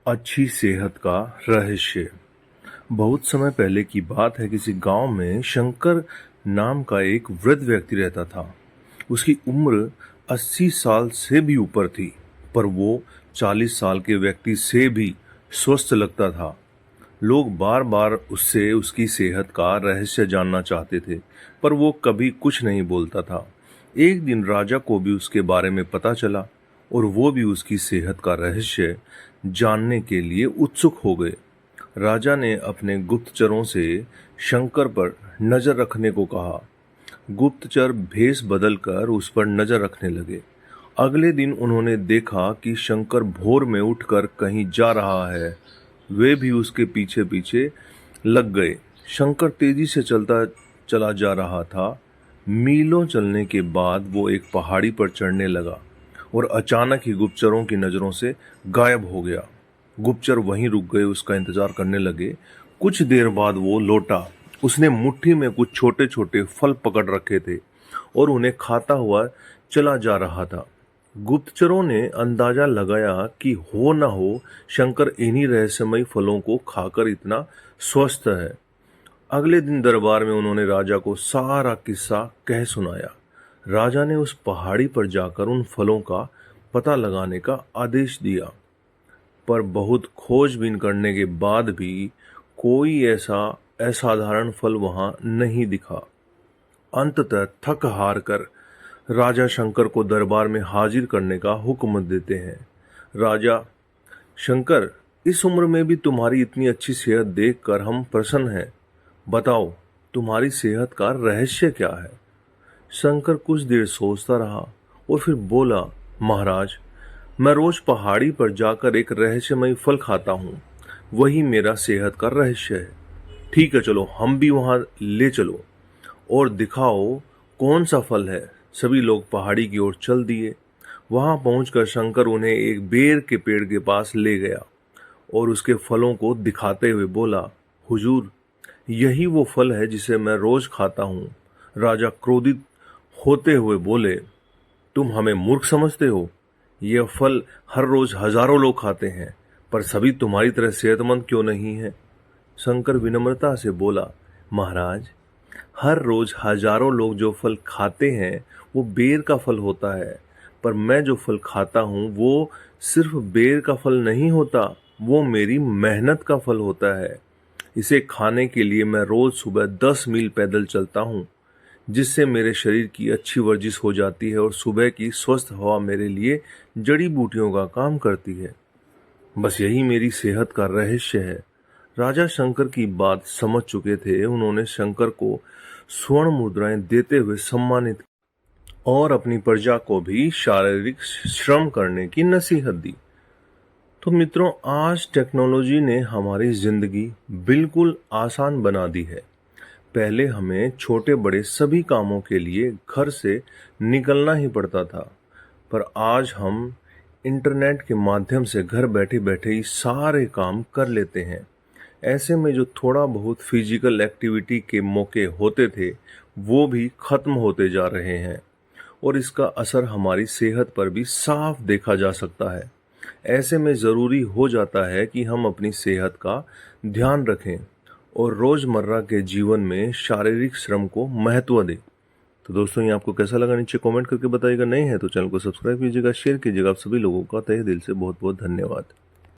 अच्छी सेहत का रहस्य। बहुत समय पहले की बात है। किसी गांव में शंकर नाम का एक वृद्ध व्यक्ति रहता था। उसकी उम्र 80 साल से भी ऊपर थी, पर वो 40 साल के व्यक्ति से भी स्वस्थ लगता था। लोग बार बार उससे उसकी सेहत का रहस्य जानना चाहते थे, पर वो कभी कुछ नहीं बोलता था। एक दिन राजा को भी उसके बारे में पता चला और वो भी उसकी सेहत का रहस्य जानने के लिए उत्सुक हो गए। राजा ने अपने गुप्तचरों से शंकर पर नजर रखने को कहा। गुप्तचर भेष बदलकर उस पर नजर रखने लगे। अगले दिन उन्होंने देखा कि शंकर भोर में उठकर कहीं जा रहा है। वे भी उसके पीछे पीछे लग गए। शंकर तेजी से चलता चला जा रहा था। मीलों चलने के बाद वो एक पहाड़ी पर चढ़ने लगा और अचानक ही गुप्तचरों की नजरों से गायब हो गया। गुप्तचर वहीं रुक गए, उसका इंतजार करने लगे। कुछ देर बाद वो लौटा। उसने मुट्ठी में कुछ छोटे छोटे फल पकड़ रखे थे और उन्हें खाता हुआ चला जा रहा था। गुप्तचरों ने अंदाजा लगाया कि हो न हो शंकर इन्हीं रहस्यमयी फलों को खाकर इतना स्वस्थ है। अगले दिन दरबार में उन्होंने राजा को सारा किस्सा कह सुनाया। राजा ने उस पहाड़ी पर जाकर उन फलों का पता लगाने का आदेश दिया, पर बहुत खोजबीन करने के बाद भी कोई ऐसा असाधारण फल वहां नहीं दिखा। अंततः थक हार कर राजा शंकर को दरबार में हाजिर करने का हुक्म देते हैं। राजा: शंकर, इस उम्र में भी तुम्हारी इतनी अच्छी सेहत देखकर हम प्रसन्न हैं। बताओ, तुम्हारी सेहत का रहस्य क्या है? शंकर कुछ देर सोचता रहा और फिर बोला, महाराज, मैं रोज पहाड़ी पर जाकर एक रहस्यमयी फल खाता हूँ। वही मेरा सेहत का रहस्य है। ठीक है, चलो हम भी वहां ले चलो और दिखाओ कौन सा फल है। सभी लोग पहाड़ी की ओर चल दिए। वहां पहुंचकर शंकर उन्हें एक बेर के पेड़ के पास ले गया और उसके फलों को दिखाते हुए बोला, हुजूर, यही वो फल है जिसे मैं रोज खाता हूँ। राजा क्रोधित होते हुए बोले, तुम हमें मूर्ख समझते हो? यह फल हर रोज हजारों लोग खाते हैं, पर सभी तुम्हारी तरह सेहतमंद क्यों नहीं है? शंकर विनम्रता से बोला, महाराज, हर रोज हजारों लोग जो फल खाते हैं वो बेर का फल होता है, पर मैं जो फल खाता हूँ वो सिर्फ बेर का फल नहीं होता, वो मेरी मेहनत का फल होता है। इसे खाने के लिए मैं रोज सुबह 10 मील पैदल चलता हूँ, जिससे मेरे शरीर की अच्छी वर्जिश हो जाती है और सुबह की स्वस्थ हवा मेरे लिए जड़ी बूटियों का काम करती है। बस यही मेरी सेहत का रहस्य है। राजा शंकर की बात समझ चुके थे। उन्होंने शंकर को स्वर्ण मुद्राएं देते हुए सम्मानित और अपनी प्रजा को भी शारीरिक श्रम करने की नसीहत दी। तो मित्रों, आज टेक्नोलॉजी ने हमारी जिंदगी बिल्कुल आसान बना दी है। पहले हमें छोटे बड़े सभी कामों के लिए घर से निकलना ही पड़ता था, पर आज हम इंटरनेट के माध्यम से घर बैठे बैठे ही सारे काम कर लेते हैं। ऐसे में जो थोड़ा बहुत फिजिकल एक्टिविटी के मौके होते थे वो भी खत्म होते जा रहे हैं और इसका असर हमारी सेहत पर भी साफ देखा जा सकता है। ऐसे में ज़रूरी हो जाता है कि हम अपनी सेहत का ध्यान रखें और रोज़मर्रा के जीवन में शारीरिक श्रम को महत्व दें। तो दोस्तों, ये आपको कैसा लगा नीचे कमेंट करके बताइएगा। नहीं है तो चैनल को सब्सक्राइब कीजिएगा, शेयर कीजिएगा। आप सभी लोगों का तहे दिल से बहुत बहुत धन्यवाद।